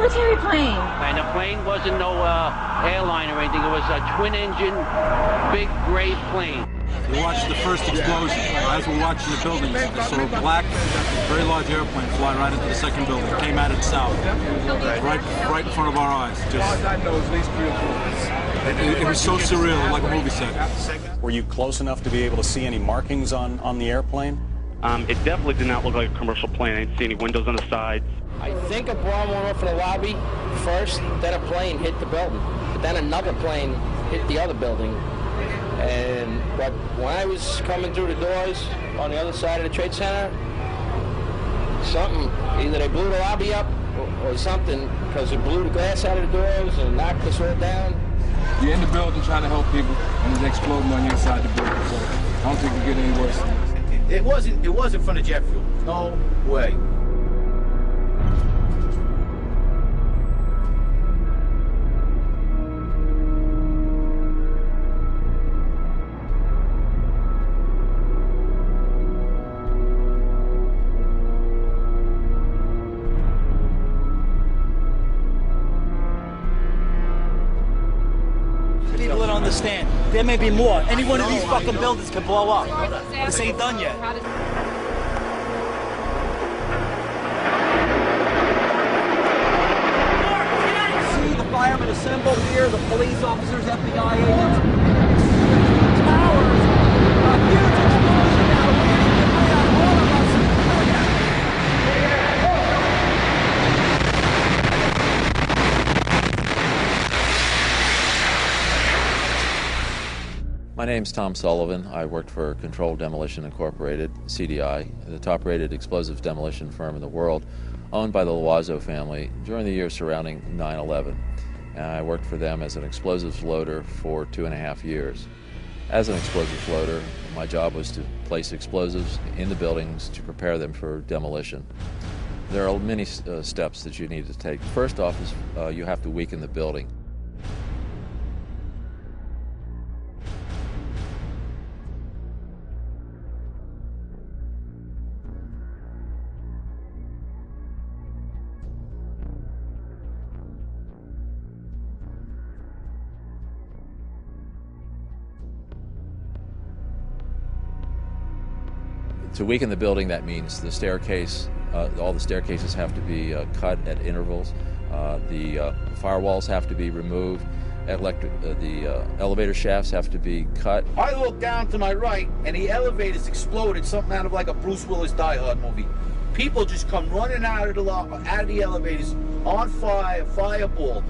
military plane. And the plane wasn't no airline or anything. It was a twin-engine, big gray plane. We watched the first explosion. As we're watching the buildings, we saw a black, very large airplane fly right into the second building. It came at it south, right in front of our eyes. It was so surreal, like a movie set. Were you close enough to be able to see any markings on the airplane? It definitely did not look like a commercial plane. I didn't see any windows on the sides. I think a bomb went off in the lobby first, then a plane hit the building. But then another plane hit the other building. But when I was coming through the doors on the other side of the Trade Center, either they blew the lobby up or something, because it blew the glass out of the doors and knocked us all down. You're in the building trying to help people, and it's exploding on your side of the building, so I don't think it could get any worse than this. It wasn't from the jet fuel. No way. People don't understand. There may be more. Any one of these fucking buildings can blow up. This ain't done yet. See the firemen assembled here, the police officers, FBI agents. Towers. A huge explosion now. We're getting out all of us. My name's Tom Sullivan. I worked for Controlled Demolition Incorporated, CDI, the top-rated explosives demolition firm in the world, owned by the Loiseau family during the years surrounding 9/11. And I worked for them as an explosives loader for 2.5 years. As an explosives loader, my job was to place explosives in the buildings to prepare them for demolition. There are many steps that you need to take. First off is you have to weaken the building. To weaken the building, that means the staircase, all the staircases have to be cut at intervals. The firewalls have to be removed. The elevator shafts have to be cut. I looked down to my right, and the elevators exploded, something out of like a Bruce Willis Die Hard movie. People just come running out of the elevators on fire, fireballed.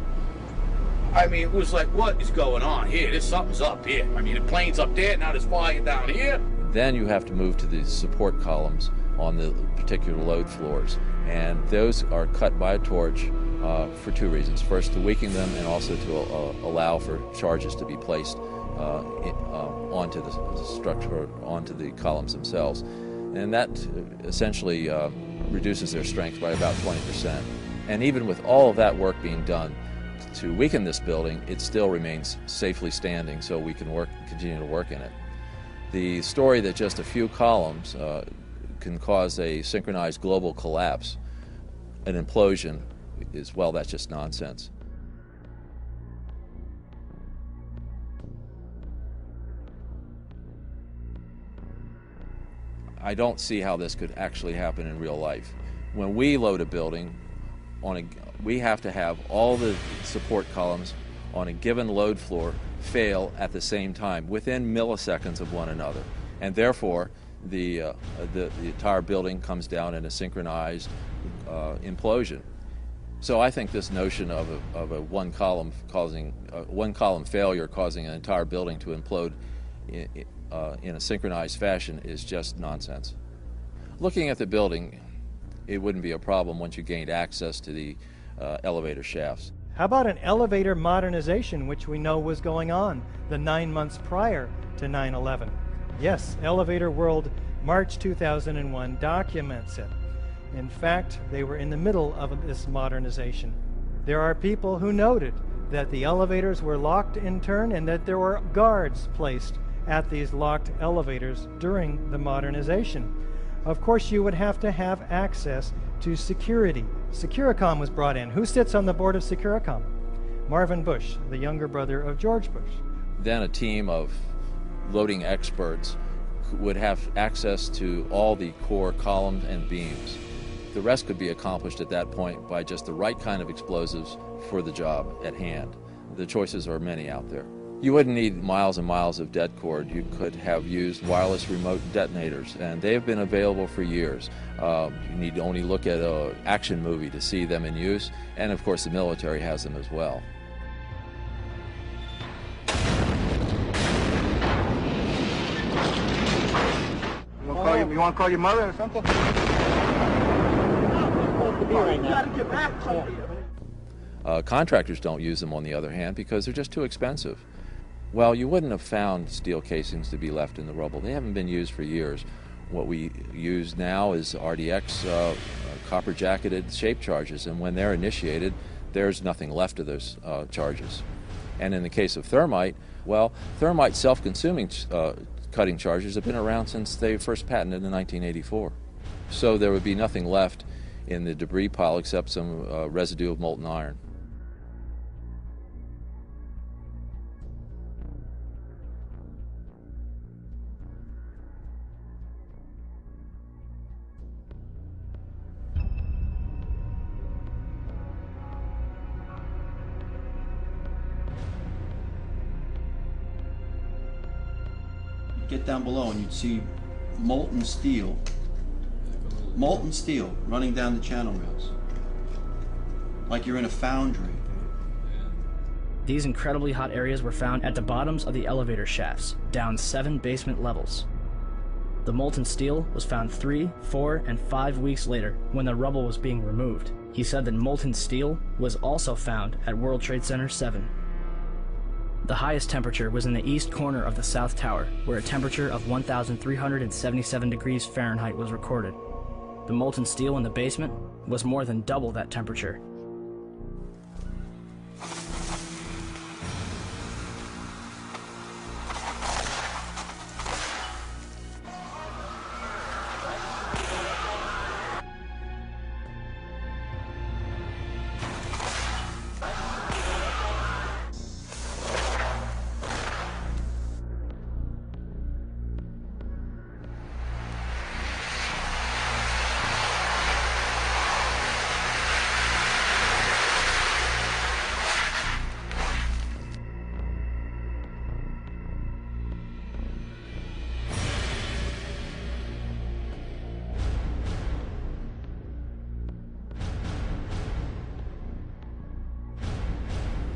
I mean, it was like, what is going on here? Something's up here. I mean, the plane's up there, now there's fire down here. Then you have to move to the support columns on the particular load floors. And those are cut by a torch for two reasons. First, to weaken them, and also to allow for charges to be placed onto the structure, onto the columns themselves. And that essentially reduces their strength by about 20%. And even with all of that work being done to weaken this building, it still remains safely standing, so we can continue to work in it. The story that just a few columns can cause a synchronized global collapse, an implosion, is, well, that's just nonsense. I don't see how this could actually happen in real life. When we load a building, we have to have all the support columns on a given load floor fail at the same time, within milliseconds of one another. And therefore, the entire building comes down in a synchronized implosion. So I think this notion of a one column failure causing an entire building to implode in a synchronized fashion is just nonsense. Looking at the building, it wouldn't be a problem once you gained access to the elevator shafts. How about an elevator modernization, which we know was going on the 9 months prior to 9/11? Yes, Elevator World, March 2001 documents it. In fact, they were in the middle of this modernization. There are people who noted that the elevators were locked in turn and that there were guards placed at these locked elevators during the modernization. Of course, you would have to have access to security Securicom was brought in. Who sits on the board of Securicom? Marvin Bush, the younger brother of George Bush. Then a team of loading experts would have access to all the core columns and beams. The rest could be accomplished at that point by just the right kind of explosives for the job at hand. The choices are many out there. You wouldn't need miles and miles of det cord. You could have used wireless remote detonators, and they have been available for years. You need to only look at an action movie to see them in use, and of course the military has them as well. You want to call your mother or something? Contractors don't use them, on the other hand, because they're just too expensive. Well, you wouldn't have found steel casings to be left in the rubble. They haven't been used for years. What we use now is RDX copper-jacketed shape charges, and when they're initiated, there's nothing left of those charges. And in the case of thermite, well, thermite self-consuming cutting charges have been around since they first patented in 1984. So there would be nothing left in the debris pile except some residue of molten iron. Get down below and you'd see molten steel running down the channel rails, like you're in a foundry. These incredibly hot areas were found at the bottoms of the elevator shafts, down 7 basement levels. The molten steel was found 3, 4, and 5 weeks later when the rubble was being removed. He said that molten steel was also found at World Trade Center 7. The highest temperature was in the east corner of the South Tower, where a temperature of 1,377 degrees Fahrenheit was recorded. The molten steel in the basement was more than double that temperature.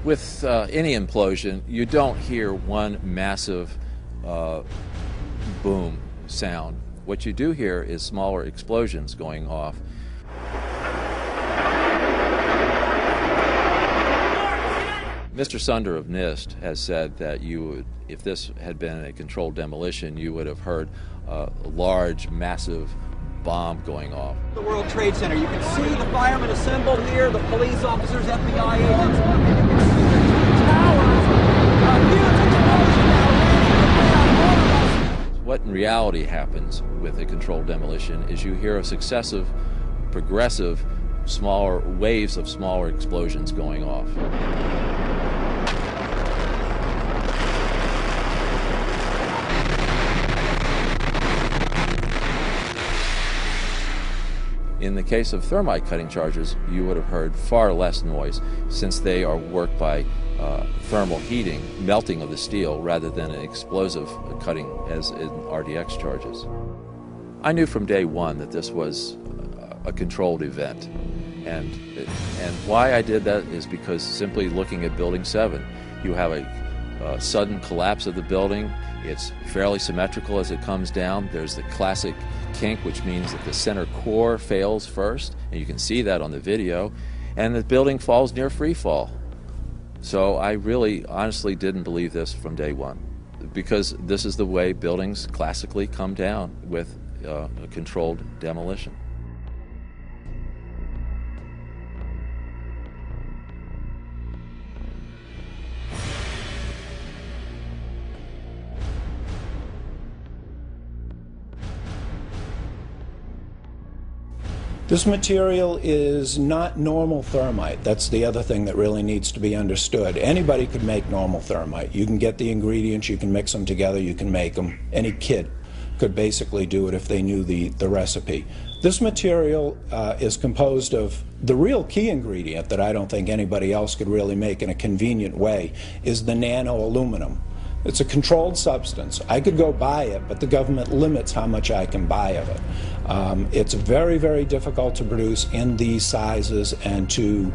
With any implosion, you don't hear one massive boom sound. What you do hear is smaller explosions going off. Mr. Sunder of NIST has said that you would, if this had been a controlled demolition, you would have heard a large, massive bomb going off. The World Trade Center. You can see the firemen assembled here, the police officers, FBI agents. What in reality happens with a controlled demolition is you hear a successive, progressive, smaller waves of smaller explosions going off. In the case of thermite cutting charges, you would have heard far less noise, since they are worked by thermal heating, melting of the steel, rather than an explosive cutting as in RDX charges. I knew from day one that this was a controlled event, and why I did that is because simply looking at Building 7, you have a sudden collapse of the building. It's fairly symmetrical as it comes down. There's the classic kink, which means that the center core fails first, and you can see that on the video, and the building falls near free fall. So I really honestly didn't believe this from day one, because this is the way buildings classically come down with a controlled demolition. This material is not normal thermite. That's the other thing that really needs to be understood. Anybody could make normal thermite. You can get the ingredients, you can mix them together, you can make them. Any kid could basically do it if they knew the recipe. This material is composed of the real key ingredient that I don't think anybody else could really make in a convenient way is the nano aluminum. It's a controlled substance. I could go buy it, but the government limits how much I can buy of it. It's very, very difficult to produce in these sizes and to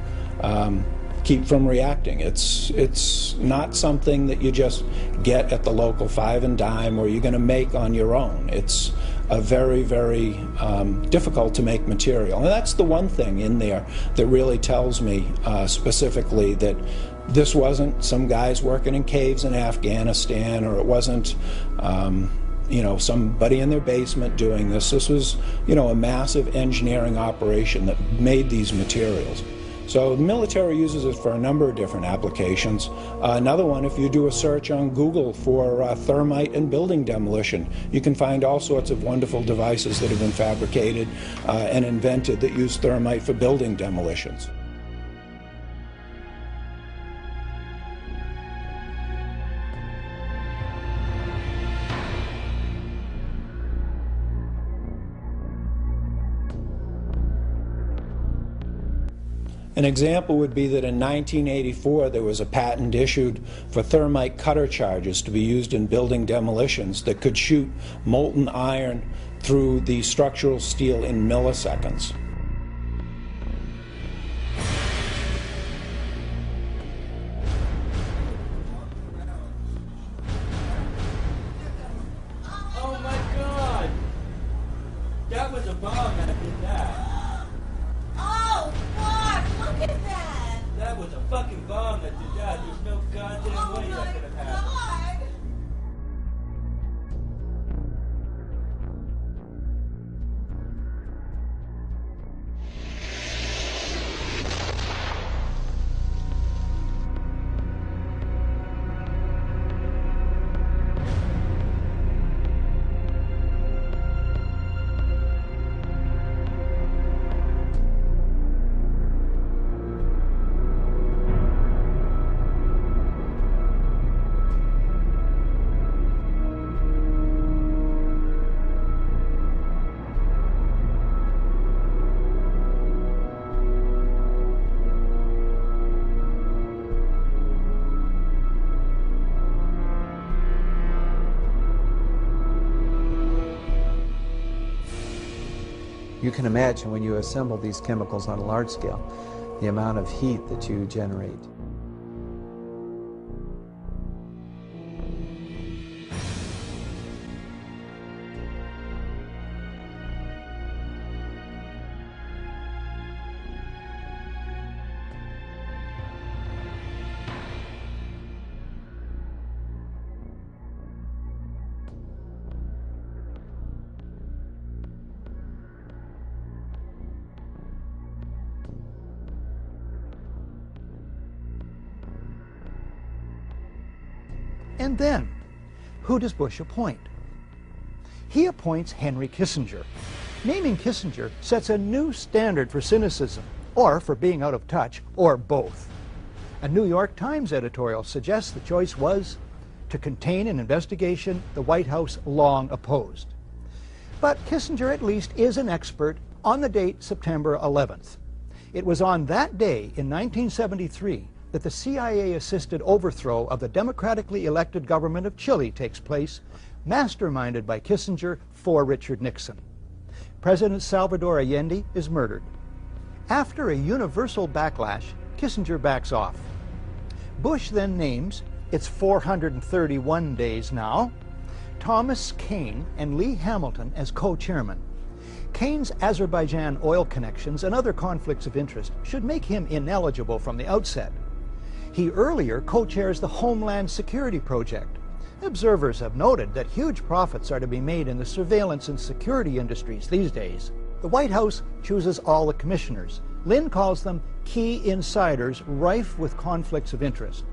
keep from reacting. It's not something that you just get at the local 5 and dime or you're going to make on your own. It's a very, very difficult to make material. And that's the one thing in there that really tells me specifically that this wasn't some guys working in caves in Afghanistan, or it wasn't you know, somebody in their basement doing this. This was, you know, a massive engineering operation that made these materials. So the military uses it for a number of different applications. Another one, if you do a search on Google for thermite and building demolition, you can find all sorts of wonderful devices that have been fabricated and invented that use thermite for building demolitions. An example would be that in 1984 there was a patent issued for thermite cutter charges to be used in building demolitions that could shoot molten iron through the structural steel in milliseconds. Oh my God! That was a bomb that did that. Oh, fuck! Look at that! That was a fucking bomb that did that. There's no goddamn way that could have happened. You can imagine when you assemble these chemicals on a large scale, the amount of heat that you generate. And then, who does Bush appoint? He appoints Henry Kissinger. Naming Kissinger sets a new standard for cynicism, or for being out of touch, or both. A New York Times editorial suggests the choice was to contain an investigation the White House long opposed. But Kissinger at least is an expert on the date September 11th. It was on that day in 1973 that the CIA-assisted overthrow of the democratically elected government of Chile takes place, masterminded by Kissinger for Richard Nixon. President Salvador Allende is murdered. After a universal backlash, Kissinger backs off. Bush then names, it's 431 days now, Thomas Kane and Lee Hamilton as co-chairmen. Kane's Azerbaijan oil connections and other conflicts of interest should make him ineligible from the outset. He earlier co-chairs the Homeland Security Project. Observers have noted that huge profits are to be made in the surveillance and security industries these days. The White House chooses all the commissioners. Lynn calls them key insiders rife with conflicts of interest.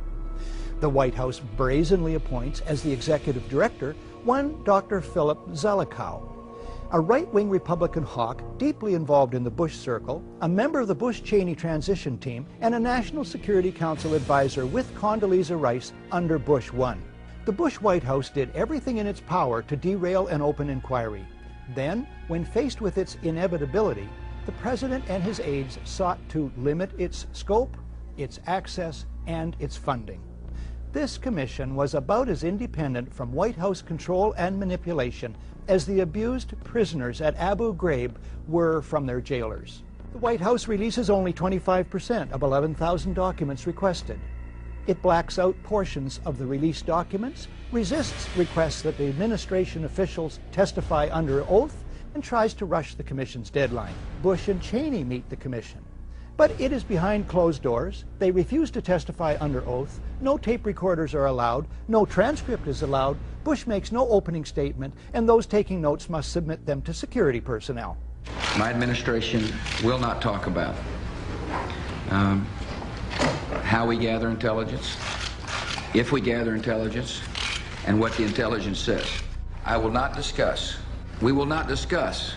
The White House brazenly appoints as the executive director one Dr. Philip Zelikow. A right-wing Republican hawk deeply involved in the Bush circle, a member of the Bush-Cheney transition team, and a National Security Council advisor with Condoleezza Rice under Bush 1. The Bush White House did everything in its power to derail an open inquiry. Then, when faced with its inevitability, the president and his aides sought to limit its scope, its access, and its funding. This commission was about as independent from White House control and manipulation as the abused prisoners at Abu Ghraib were from their jailers. The White House releases only 25% of 11,000 documents requested. It blacks out portions of the released documents, resists requests that the administration officials testify under oath, and tries to rush the commission's deadline. Bush and Cheney meet the commission. But it is behind closed doors. They refuse to testify under oath. No tape recorders are allowed. No transcript is allowed. Bush makes no opening statement, and those taking notes must submit them to security personnel. My administration will not talk about how we gather intelligence, if we gather intelligence, and what the intelligence says. I will not discuss. We will not discuss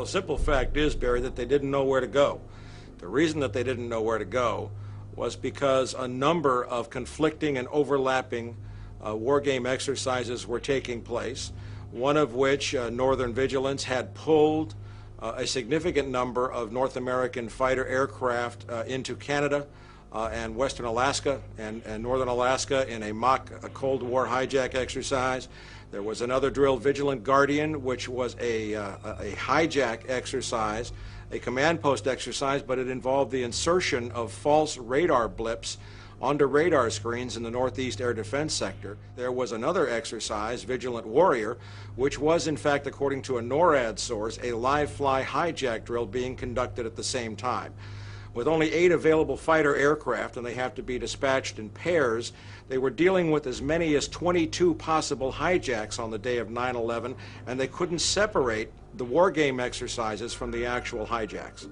Well, the simple fact is, Barry, that they didn't know where to go. The reason that they didn't know where to go was because a number of conflicting and overlapping war game exercises were taking place, one of which, Northern Vigilance, had pulled a significant number of North American fighter aircraft into Canada and Western Alaska and Northern Alaska in a mock Cold War hijack exercise. There was another drill, Vigilant Guardian, which was a hijack exercise, a command post exercise, but it involved the insertion of false radar blips onto radar screens in the Northeast Air Defense Sector. There was another exercise, Vigilant Warrior, which was, in fact, according to a NORAD source, a live-fly hijack drill being conducted at the same time. With only 8 available fighter aircraft, and they have to be dispatched in pairs, they were dealing with as many as 22 possible hijacks on the day of 9/11, and they couldn't separate the war game exercises from the actual hijacks.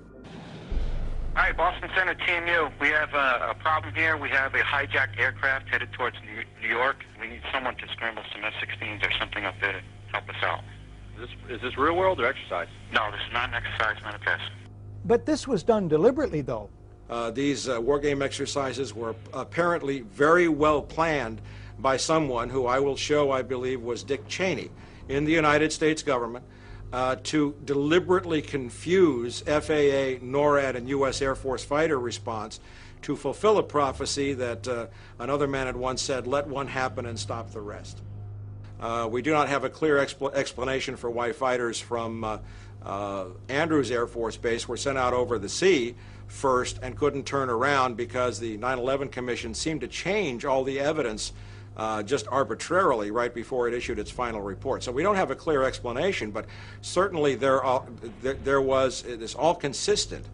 Hi, Boston Center, Team U. We have a problem here. We have a hijacked aircraft headed towards New York. We need someone to scramble some F-16s or something up there to help us out. Is this real world or exercise? No, this is not an exercise, not a test. But this was done deliberately, though. These war game exercises were apparently very well planned by someone who I will show, I believe, was Dick Cheney in the United States government. to deliberately confuse FAA, NORAD, and U.S. Air Force fighter response to fulfill a prophecy that another man had once said, let one happen and stop the rest. We do not have a clear explanation for why fighters from Andrews Air Force Base were sent out over the sea first and couldn't turn around because the 9/11 Commission seemed to change all the evidence just arbitrarily right before it issued its final report. So we don't have a clear explanation, but certainly it's all consistent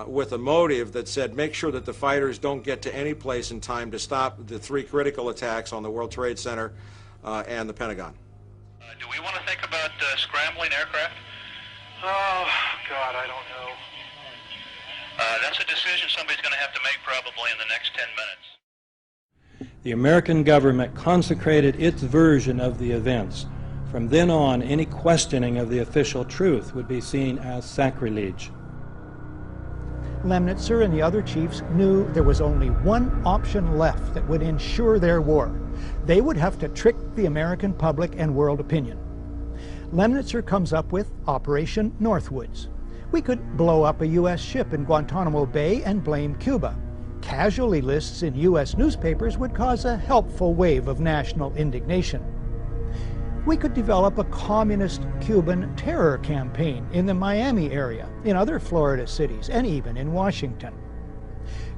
with a motive that said make sure that the fighters don't get to any place in time to stop the 3 critical attacks on the World Trade Center and the Pentagon. Do we want to think about scrambling aircraft? Oh, God, I don't know. That's a decision somebody's going to have to make probably in the next 10 minutes. The American government consecrated its version of the events. From then on, any questioning of the official truth would be seen as sacrilege. Lemnitzer and the other chiefs knew there was only one option left that would ensure their war. They would have to trick the American public and world opinion. Lemnitzer comes up with Operation Northwoods. We could blow up a U.S. ship in Guantanamo Bay and blame Cuba. Casualty lists in U.S. newspapers would cause a helpful wave of national indignation. We could develop a communist Cuban terror campaign in the Miami area, in other Florida cities, and even in Washington.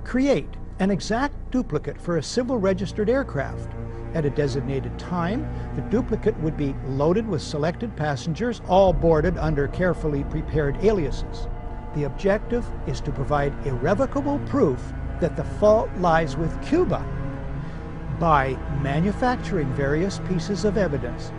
Create an exact duplicate for a civil registered aircraft. At a designated time, the duplicate would be loaded with selected passengers, all boarded under carefully prepared aliases. The objective is to provide irrevocable proof that the fault lies with Cuba by manufacturing various pieces of evidence